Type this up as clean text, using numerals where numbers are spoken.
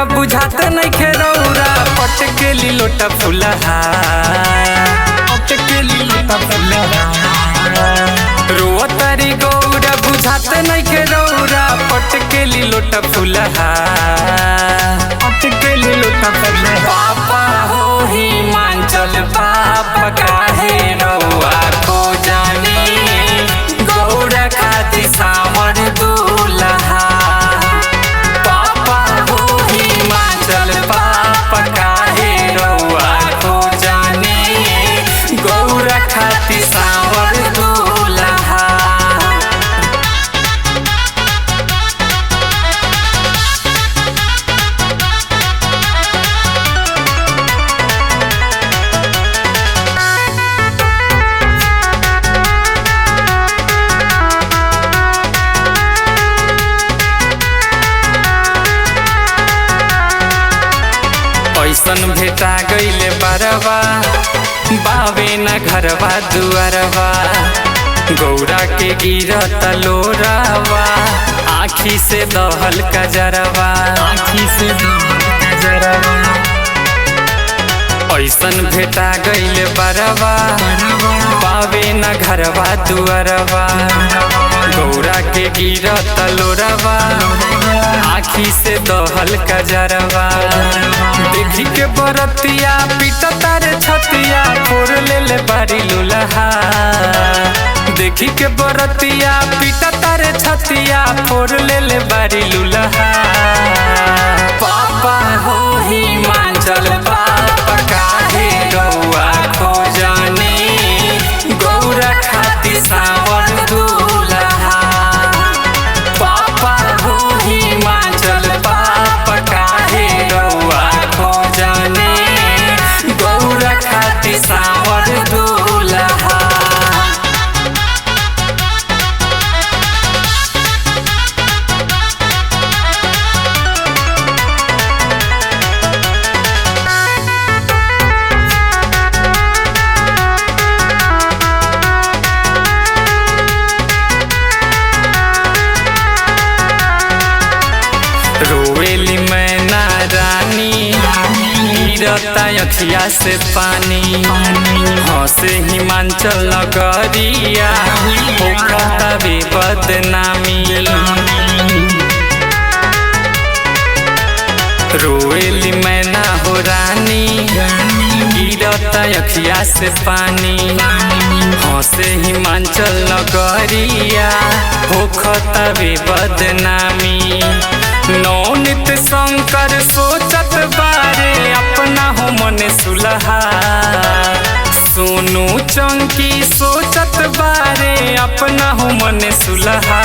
गौरा बुझात नहीं खेरौरा पटकेली लोटा फुलहा रोतारी गौरा बुझात नहीं खेरौरा पटकेली लोटा फुलहा पापा हो हिमांचल पापा काहे रौआ को जानी गौरा खाती सावर दूल्हा पापा हो हिमांचल पापा काहे रौआ को जानी गौरा खाती सावर दूल्हा। ऐसन भेटा गईले बारवा बावे न घरवा दुआरवा गौरा के गिरत लोरावा आँखी से दहल कजरवा ऐसन भेटा गईले बारवा बावे न घरवा दुआरवा गौरा के गिरत लोरावा आँखी से दहल कजरवा देखी के बरतिया पीटा तारे छतिया फोड़ ले बारी लुलहा देखी के बरतिया पीटा तारे छतिया फोड़ ले बारी लुलहा पापा हो हिमांचल पापा काहे रौआ खो जानी गौरा खाती सावर दूल्हा पापा हो हिमांचल पापा काहे रौआ खो जानी गौरा खाती सावर दूल्हा। रोवेली मैना रानी गिरता अखिया से पानी हंसे हिमांचल नगरिया होखता भी बदनामी रोवेली मैना हो रानी गिरता अखिया से पानी हंसे हिमांचल नगरिया होखता भी बदनामी नौनित शंकर सोचत बारे अपना हो मन सुलहा सोनू चंकी सोचत बारे अपना हो मन सुलहा।